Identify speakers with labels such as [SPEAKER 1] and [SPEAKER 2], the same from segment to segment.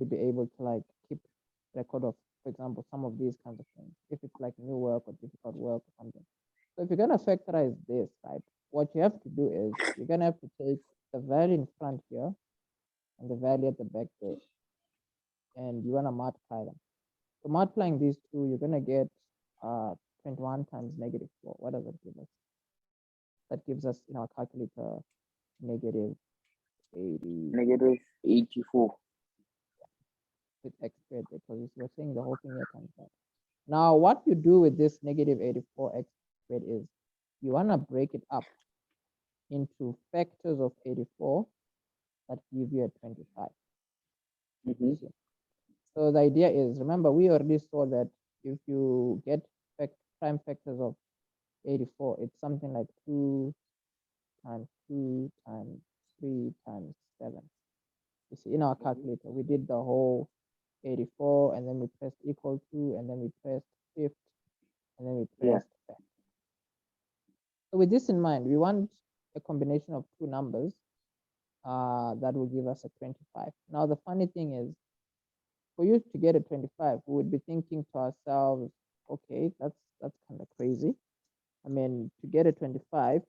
[SPEAKER 1] to be able to like keep record of, for example, some of these kinds of things, if it's like new work or difficult work or something. So if you're gonna factorize this, right, what you have to do is you're gonna have to take the value in front here and the value at the back there, and you wanna multiply them. So multiplying these two, you're gonna get 21 times -4. What does it give us? That gives us in our calculator -80.
[SPEAKER 2] -84.
[SPEAKER 1] With x squared, because we're saying the whole thing here comes out. Now, what you do with this -84x squared is you want to break it up into factors of 84 that give you a 25. So the idea is, remember, we already saw that if you get prime factors of 84, it's something like 2 times 2 times 3 times 7. You see, in our calculator, we did the whole 84, and then we pressed equal to, and then we pressed shift, and then we pressed back. So with this in mind, we want a combination of two numbers that will give us a 25. Now, the funny thing is, for you to get a 25, we would be thinking to ourselves, okay, that's kind of crazy. I mean, to get a 25,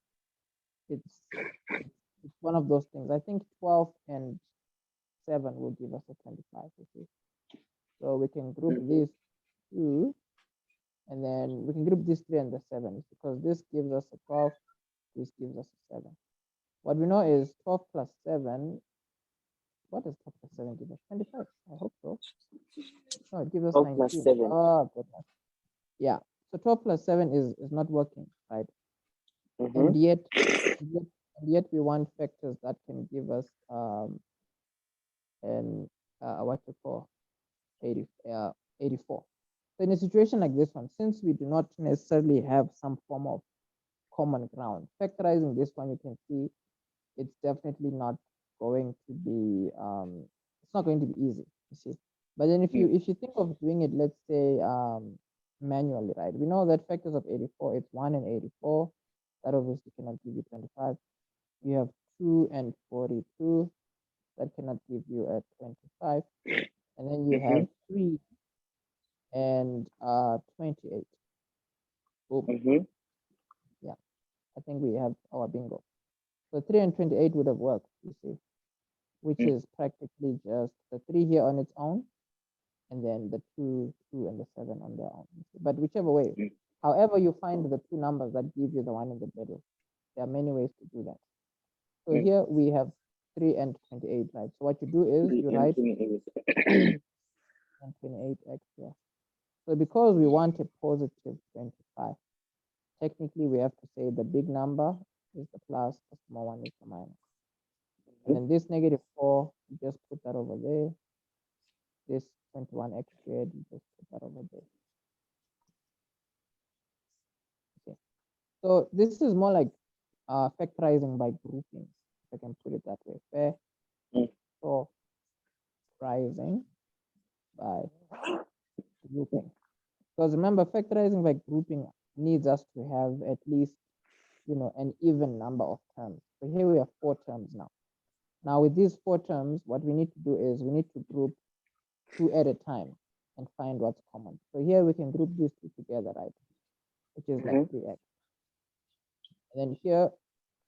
[SPEAKER 1] it's one of those things. I think 12 and 7 will give us a 25, you see. So we can group these two, and then we can group these 3 and the 7, because this gives us a 12, this gives us a 7. What we know is 12 plus 7, what does 12 plus 7 give us? 25, I hope so. No, it gives us 19.
[SPEAKER 2] Plus 7.
[SPEAKER 1] Oh, goodness. Yeah, so 12 plus 7 is not working, right? And yet we want factors that can give us what you call 84. So in a situation like this one, since we do not necessarily have some form of common ground, factorizing this one, you can see it's definitely not going to be it's not going to be easy, you see. But then if you think of doing it, let's say manually, right, we know that factors of 84, it's 1 and 84. That obviously cannot give you 25. You have 2 and 42. That cannot give you a 25. And then you have 3 and 28. Yeah, I think we have our bingo. So 3 and 28 would have worked, you see, which is practically just the 3 here on its own, and then the 2 and the 7 on their own. But whichever way, however you find the two numbers that give you the one in the middle, there are many ways to do that. So here we have 3 and 28, right? So what you do is you write 28x here. So because we want a positive 25, technically we have to say the big number is the plus, the small one is the minus. And then this -4, you just put that over there. This 21x squared, you just put that over there. Okay. So this is more like factorizing by grouping, if I can put it that way. Factorizing by grouping. Because remember, factorizing by grouping needs us to have at least, an even number of terms. So here we have 4 terms now. Now with these 4 terms, what we need to do is we need to group 2 at a time and find what's common. So here we can group these 2 together, right? Which is like 3x. And then here,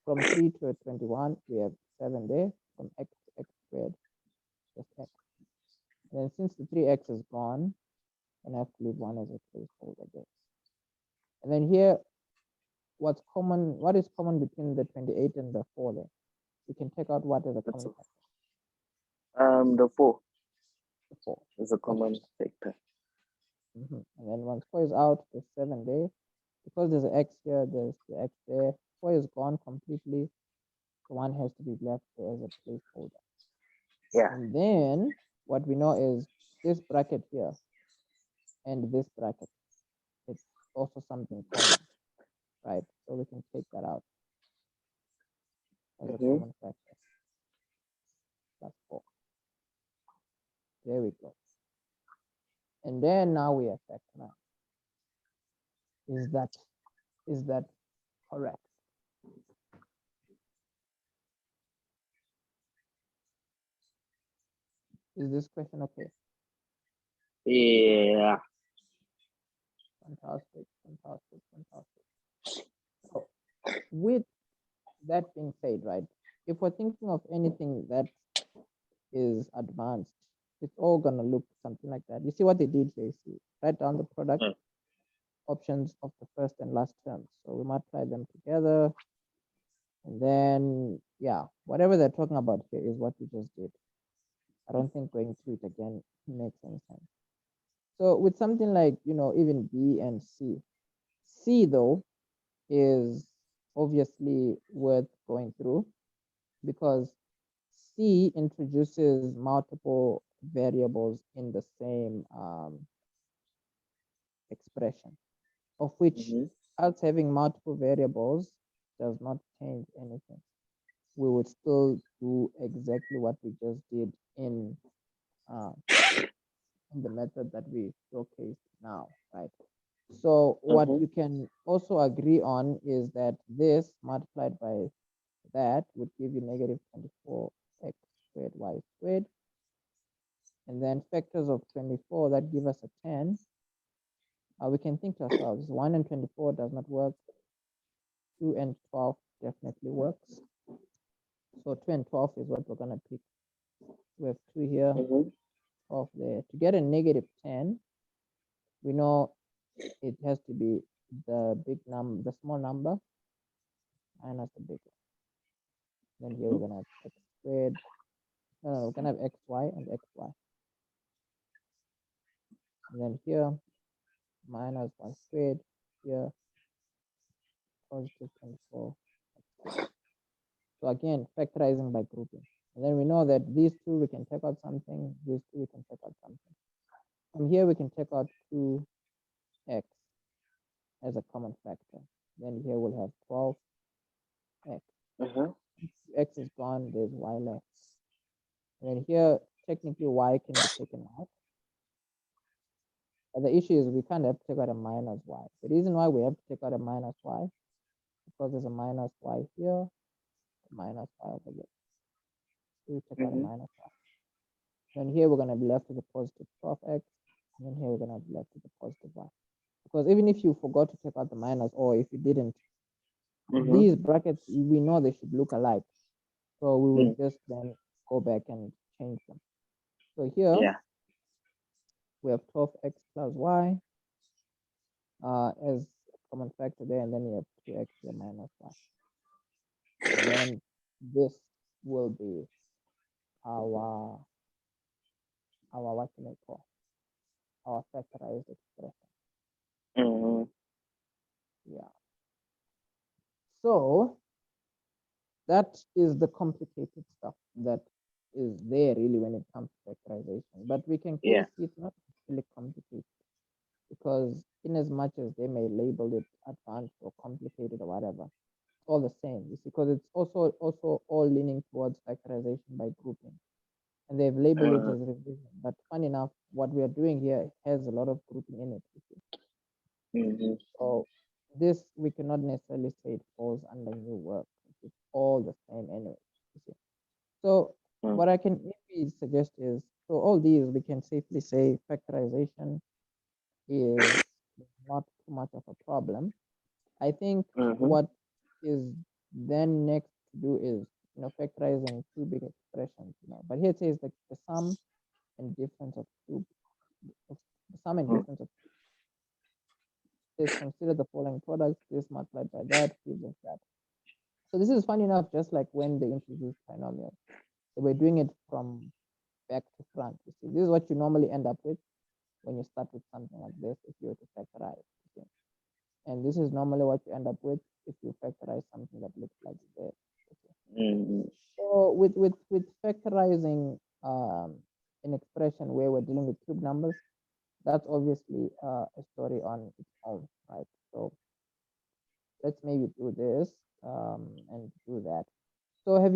[SPEAKER 1] from 3 to 21, we have 7 there. From x to x squared, just x. And then since the 3x is gone, and I have to leave 1 as a placeholder there. And then here, what is common between the 28 and the 4 there? We can take out what is a common factor.
[SPEAKER 2] The 4.
[SPEAKER 1] The 4
[SPEAKER 2] is a common factor.
[SPEAKER 1] And then once 4 is out, there's 7 there. Because there's an x here, there's the x there. 4 is gone completely. So 1 has to be left there as a placeholder.
[SPEAKER 2] Yeah.
[SPEAKER 1] And then what we know is this bracket here and this bracket. It's also something common, right? So we can take that out as a common factor. Plus 4. There we go. And then now we have factor. Is that correct? Is this question okay?
[SPEAKER 2] Yeah.
[SPEAKER 1] Fantastic, fantastic, fantastic. So with that being said, right, if we're thinking of anything that is advanced, it's all gonna look something like that. You see what they did here? You see, write down the product
[SPEAKER 2] Mm.
[SPEAKER 1] options of the first and last terms. So we multiply them together, and then yeah, whatever they're talking about here is what we just did. I don't think going through it again makes any sense. So with something like, you know, even B and C, C though is obviously worth going through because C introduces multiple variables in the same expression, of which
[SPEAKER 2] Mm-hmm.
[SPEAKER 1] us having multiple variables does not change anything. We would still do exactly what we just did uh, in the method that we showcased now, right? So what
[SPEAKER 2] Mm-hmm.
[SPEAKER 1] you can also agree on is that this multiplied by that would give you negative 24x squared y squared. And then factors of 24 that give us a 10. We can think to ourselves, 1 and 24 does not work. 2 and 12 definitely works. So 2 and 12 is what we're going to pick. We have 2 here,
[SPEAKER 2] Mm-hmm.
[SPEAKER 1] 12 there. To get a negative 10, we know it has to be the big number, the small number minus the big one. Then here we're going to have x squared. No, we're going to have xy and xy. And then here, minus y squared. Here, positive 24. So again, factorizing by grouping. And then we know that these two, we can take out something. These two, we can take out something. From here, we can take out 2x as a common factor. Then here we'll have 12x.
[SPEAKER 2] Mm-hmm.
[SPEAKER 1] X is gone, there's y left. And then here, technically, y can be taken out. But the issue is we can't have to take out a minus y. The reason why we have to take out a minus y, because there's a minus y here, a minus y over here. So we take out a
[SPEAKER 2] Mm-hmm.
[SPEAKER 1] minus y. Then here we're going to be left with a positive 12x. And then here we're going to be left with a positive y. Because even if you forgot to take out the minus, or if you didn't,
[SPEAKER 2] Mm-hmm.
[SPEAKER 1] these brackets, we know they should look alike. So we would
[SPEAKER 2] Mm.
[SPEAKER 1] just then go back and change them. So here
[SPEAKER 2] Yeah.
[SPEAKER 1] we have 12x plus y as a common factor there, and then you have 2x here minus y. And then this will be our what can I call our factorized expression.
[SPEAKER 2] Mm-hmm.
[SPEAKER 1] Yeah. So that is the complicated stuff that is there really when it comes to factorization. But we can clearly
[SPEAKER 2] Yeah.
[SPEAKER 1] see it's not really complicated because in as much as they may label it advanced or complicated or whatever, it's all the same. You see, because it's also all leaning towards factorization by grouping. And they've labeled it as revision. But fun enough, what we are doing here has a lot of grouping in it. You see.
[SPEAKER 2] Mm-hmm.
[SPEAKER 1] So this we cannot necessarily say it falls under new work. It's all the same anyway. You see. So
[SPEAKER 2] Mm.
[SPEAKER 1] what I can maybe suggest is, so all these we can safely say factorization is not too much of a problem. I think
[SPEAKER 2] Mm-hmm.
[SPEAKER 1] what is then next to do is, you know, factorizing two big expressions, you know, but here it says like the sum and difference of two, the sum and
[SPEAKER 2] Mm.
[SPEAKER 1] difference of this, consider the following products, this multiplied by that gives us that. So this is funny enough, just like when they introduced trinomial, they were doing it from back to front. You see, this is what you normally end up with when you start with something like this if you were to factorize. You see. And this is normally what you end up with if you factorize something that looks like this. Okay.
[SPEAKER 2] Mm-hmm.
[SPEAKER 1] So with factorizing an expression where we're dealing with cube numbers, that's obviously a story on its own, right? So let's maybe do this and do that. So have you